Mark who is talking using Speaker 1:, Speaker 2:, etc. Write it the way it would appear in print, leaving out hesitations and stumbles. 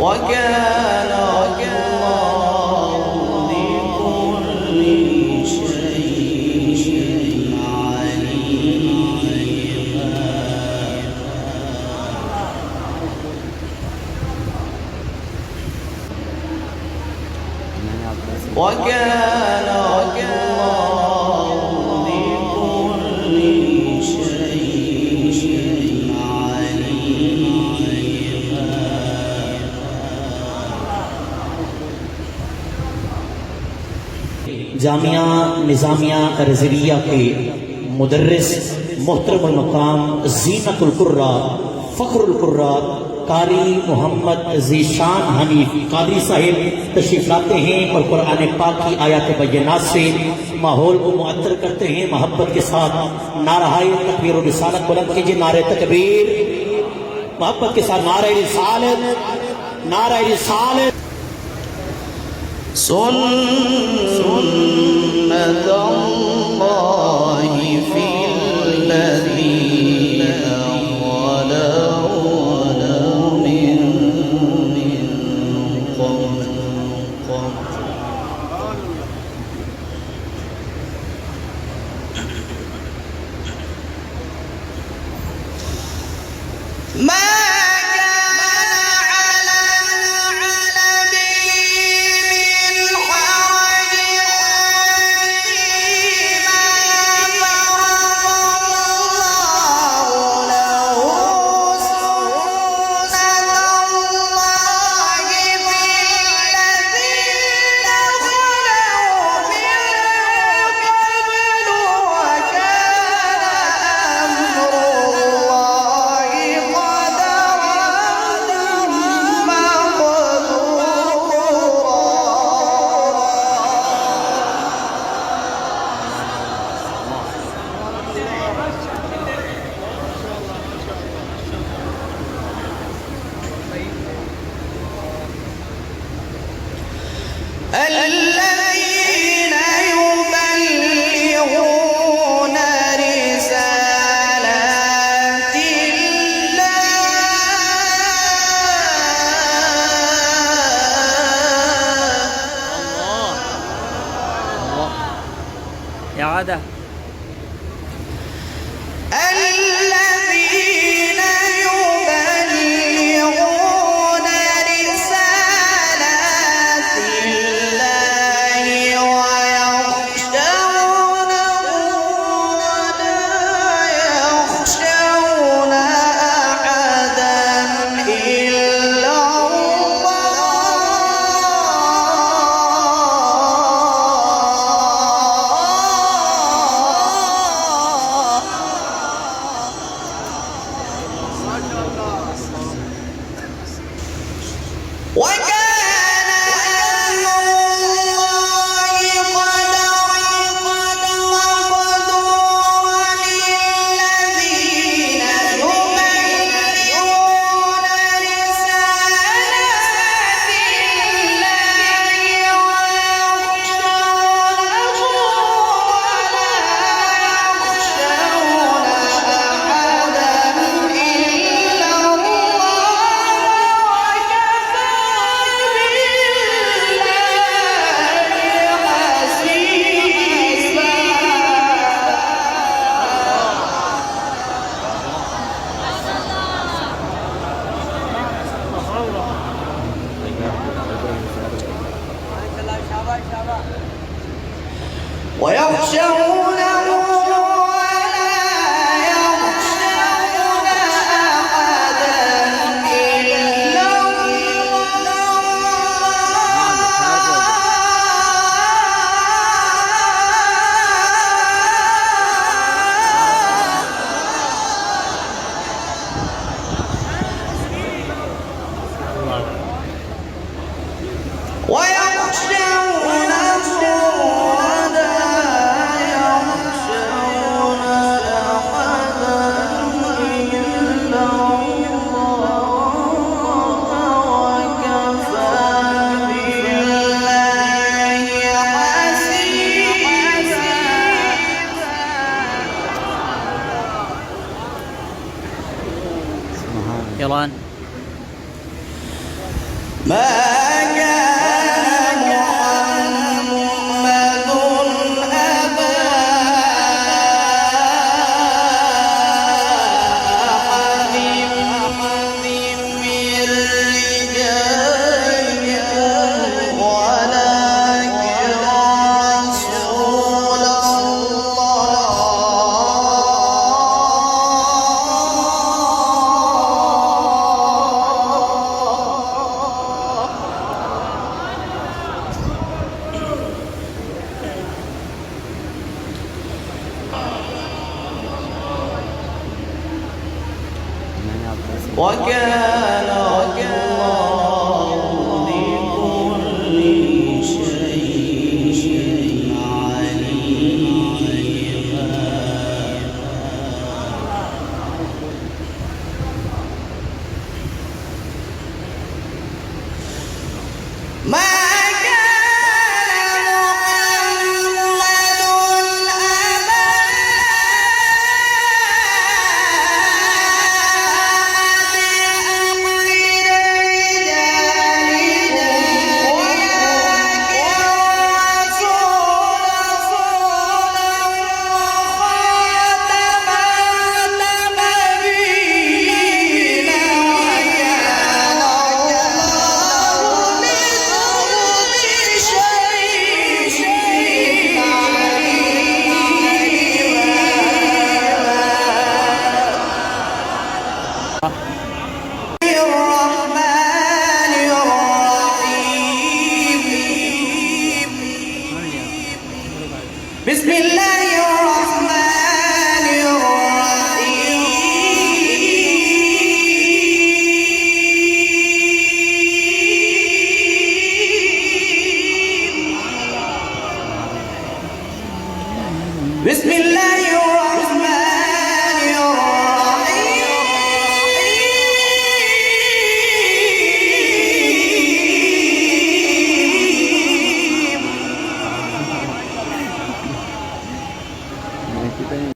Speaker 1: وكان الله بكل شيء عليما. وكان الله بكل شيء عليما.
Speaker 2: जामिया निज़ामिया रज़विया के मुदर्रिस मोहतरमुल मकाम ज़ीनतुल कुर्रा फ़ख्रुल कुर्रा कारी मोहम्मद ज़ीशान हनीफ कादरी साहिब तशरीफ लाते हैं और कुरान पाक की आयत बय्यनात से माहौल को मुअत्तर करते हैं। मोहब्बत के साथ नाराए तकबीर और रिसालत बुलंद कीजिए। नारे तकबीर, मोहब्बत के साथ नारे रिसालत, नारे रिसालत।
Speaker 1: सुन्नतल्लाहि फिल्लज़ीना ख़लऊ मिन क़ब्ल। الذين يبلغون رسالات الله.
Speaker 3: إعادة.
Speaker 1: الذين يبلغون رسالات الله ويخشونه ولا يخشون أحدا إلا وكان أمر الله قدرا مقدورا. للذين يبلغون رسالات الله ويخشونه ولا يخشون أحدا إلا الله وكفى ما كان محمد أبا أحد من رجالكم ولكن رسول وكان الله بكل شيء عليما ما الرحمن الرحيم بسم الله الرحمن الرحيم بسم الله الرحمن